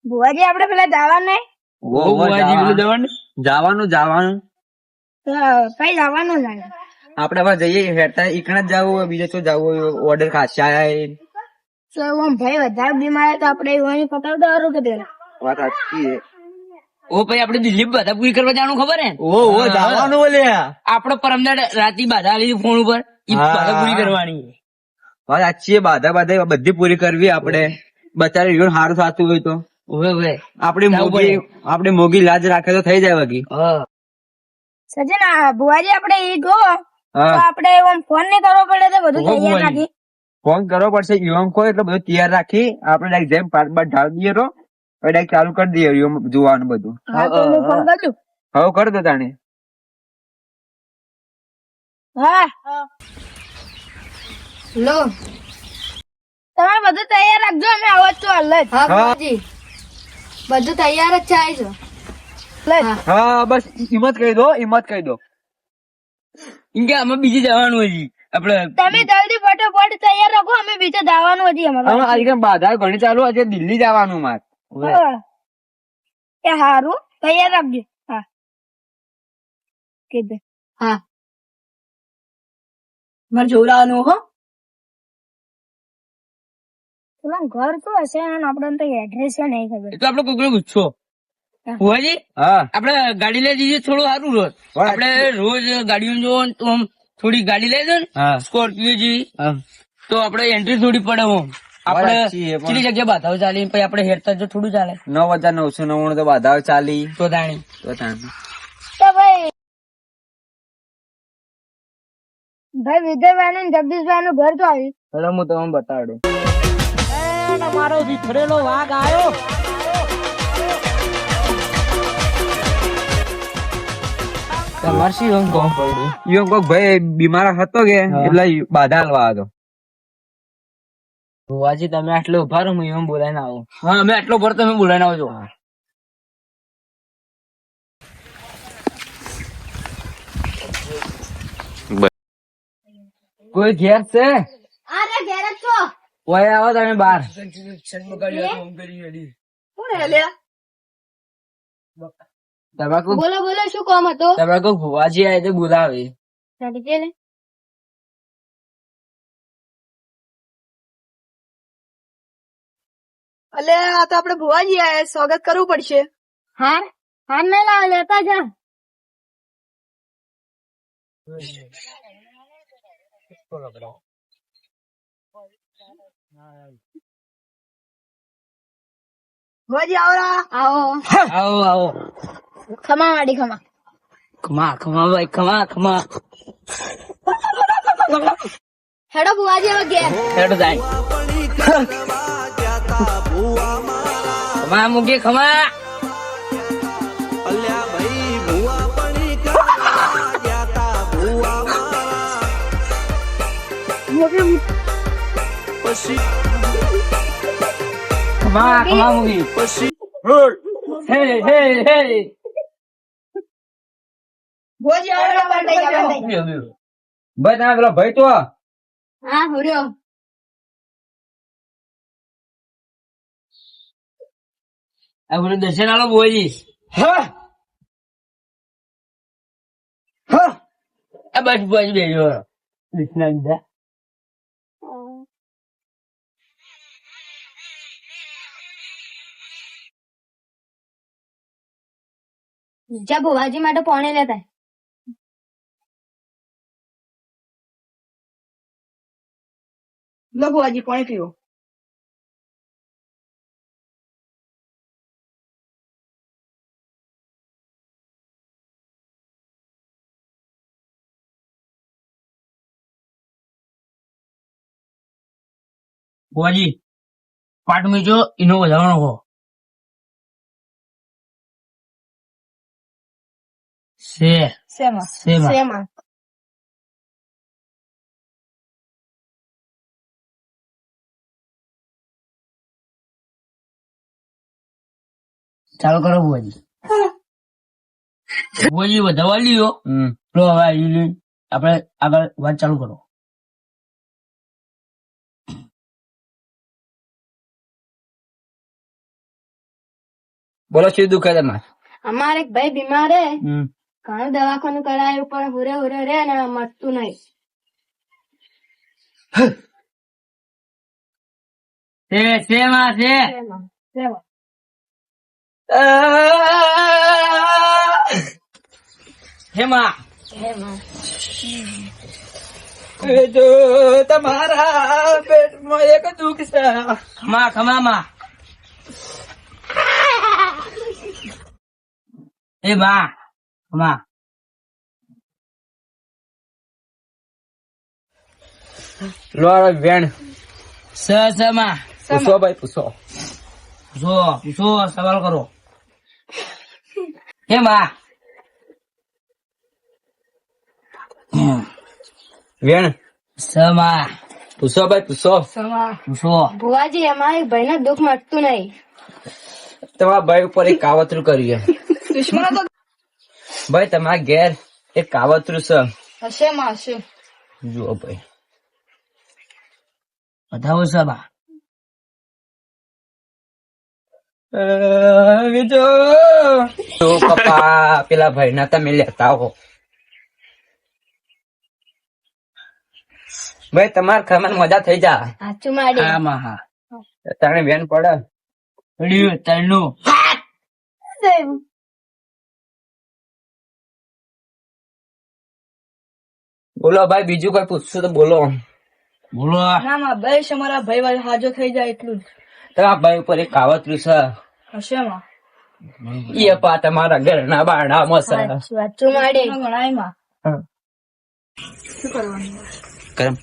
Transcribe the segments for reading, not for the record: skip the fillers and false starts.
ભુવાજી આપડે પેલા જવાનું નહીં બુવાજી પેલું જવાનું કઈ જવાનું નહીં. આપડે હવે જઈએ હેરતા એકણા જ જવું હોય બીજે તો જવું હોય ઓર્ડર ખાસા આયા તો આમ ભાઈ વધારે બીમાર તો આપડે એવું પકડતા સારું કે પેલા વાત સાચી છે. ઓ ભાઈ આપડે દિલ્હી બાધા પૂરી કરવા જવાનું ખબર હે? ઓ જવાનું બોલે આપડે પરમદાડ રાતી બાધા આલી ફોન ઉપર ઈ હા. બાધા પૂરી કરવાની. વાત સાચી છે. બાધા બધી પૂરી કરવી આપડે બચારે રીણ સારું થતું હોય તો ઓવે આપડે મોગી લાજ રાખે તો થઈ જાય બાકી સજન ભુવાજી આપડે એ ગો તો હા આપડે એમ ફોન નહીં કરવો પડે તો બધું ઓહો, તૈયાર ભુવાજી. રાખી. ફોન કરવો પડશે યુવાન કોઈ એટલે બધું તૈયાર રાખી આપડે ડાયરેક્ટ જેમ પાર્ટ બાર ઢાળ દઈએ તો ડાયરેક્ટ ચાલુ કરી દઈએ યુવાન જોવાનું બધું. હા તો હું ફોન કરું. હવે કર દો તાણે. હા લો તમે બધું તૈયાર રાખજો અમે આવો જ તો હાલ જ. હા. ભુવાજી બધું તૈયાર જ છે આવીશું. હા બસ હિંમત કહી દો એમ કે આમાં બીજે જવાનું હજી આપડે તમે જલ્દી ફટોફટ તૈયાર રાખો અમે બીજે જવાનું હજી હવે અમારે. આજકાલ બાધા ઘણી ચાલુ આજે દિલ્હી જવાનું માર હા. એ હારું તૈયાર રાખજો. હા કીધું. હા મારે જોડાવાનું હો. પેલા ઘર તો હશે અને આપણને તો એડ્રેસ નહીં ખબર. એ તો આપડે કોકને પૂછશો. ભુવાજી હા આપડે ગાડી લઈ જઈએ થોડું સારું રોજ વાત. આપડે રોજ ગાડીઓ જો તો આમ થોડી ગાડી લઈ દો ને હા સ્કોર્પિયો જેવી હા. તો આપડે એન્ટ્રી થોડી પડે આમ આપડે સાચી છે, પણ- કેટલી જગ્યા બાધાઓ ચાલી પછી આપડે હેરતા જો થોડું ચાલે 9,999 તો બાધા ચાલી તો તાણી તો તાણે. તો ભાઈ વિજયભાઈ ને જગદીશભાઈ નું ઘર તો આવ્યું. ચલો હું તમને બતાડું. મારો વિખરેલો વાઘ આવ્યો. તમારે શું એમ કોમ પડ્યું? ઈવન કોક ભાઈ બીમાર હતો કે એટલે બાધા હાલવા હતો. ભુવાજી તમે આટલો ઉભા રહો હું એમ બોલાઈને આવું. હા અમે આટલો ભર તમે બોલાઈને આવજો. કોઈ ઘેર છે અરે ઘેર જ છો. ઓય આવો તમે બહાર. તમાકુ બોલો બોલો શું કામ હતો. તમારે કોઈ ભુવાજી આવે તો બોલાવે. અલે આ તો આપડે ભુવાજી આયા સ્વાગત કરવું પડશે. હાર હાર નહીં લાવે લેતા જા. ભુવાજી આવો. આવો આવો ખમા વાડી ખમા. ખમા ખમા ભાઈ ખમા ખમા હેડો ભુવાજી હવે ઘેર. હેડો જાય. ખમા મૂકી ખમા. ખમા ખમા મૂકી. હે હે હે ભુવાજી આવો બંધાઈ જા બંધાઈ. ભાઈ તમે પેલો ભાઈ તો હા હુર્યો. આ બધું દર્શન આલો ભુવાજી. હા હા આ બસ ભુવાજી બેજો કૃષ્ણ લીધા. જા ભુવાજી માટે પાણી લેતા. લો ભુવાજી પાણી પીવો. ભુવાજી પાટ મીજો એનો વધારવાનો હો. શેમાં શેમાં? શેમાં. ચાલુ કરો ભુવાજી. ભુવાજી વધારવા લ્યો. લો હવે આપડે આગળ વાત ચાલુ કરો. બોલો શું દુખે તમારે? અમારે એક ભાઈ બીમાર હે, હમ. ઘણું દવાખાનું કરાયું પણ હુરે રે ને મટતું નહીં. શેમાં છે? શેમાં? શેમાં? હેમાં શેમાં? જો તમારા પેટમાં એક દુઃખ છે. ખમામાં એ બા ખમા લોર વેણ સમાં પૂછો ભાઈ પૂછો. પૂછો સવાલ કરો. હેમાં વેણ સમા પૂછો ભાઈ પૂછો. પૂછો. ભુવાજી અમારી ભાઈ ને દુઃખ મટતું નહીં. તમારા ભાઈ ઉપર એક કાવતરું કર્યું છે. દુશ્મનો તો ભાઈ તમારા ઘેર એક કાવતરું છે. હશે માં હશે. જુઓ ભાઈ બતાવો સબા. તો પપ્પા પેલા ભાઈ ના તમે લેતા આવો. ભાઈ તમારે ખમણ મજા થઈ જા. સાચું માડી. આમાં હા તારે વેન પડે. પડ્યું તરનું. બોલો ભાઈ બીજું કોઈ પૂછશું તો બોલો. બોલો. ના માં બસ અમારા ભાઈ વાળો હાજો થઈ જાય એટલું તમારા ભાઈ ઉપર એક કાવતરું છે. જ હશે માં. એ પા તમારા ઘરના બારણામાં છે. સાચું માડી. ગણાય માં. હા. શું કરવાનું? કરમ.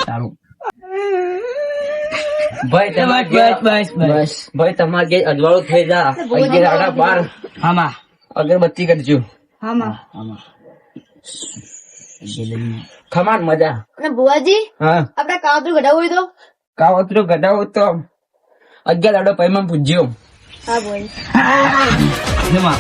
સારું. ભાઈ તમારે બસ. ભાઈ તમારે ઘેર અજવાળું થઈ જા. 11:12 આમાં અગરબત્તી કરજો. હા માં. આમાં ખમાન મજા. અને ભુવાજી હા આપડે કાવતરું ઘડાવવું હોય તો? કાવતરું ઘટાવો તો 11:12 પૂજ્યો. હા બોલ. હેમાં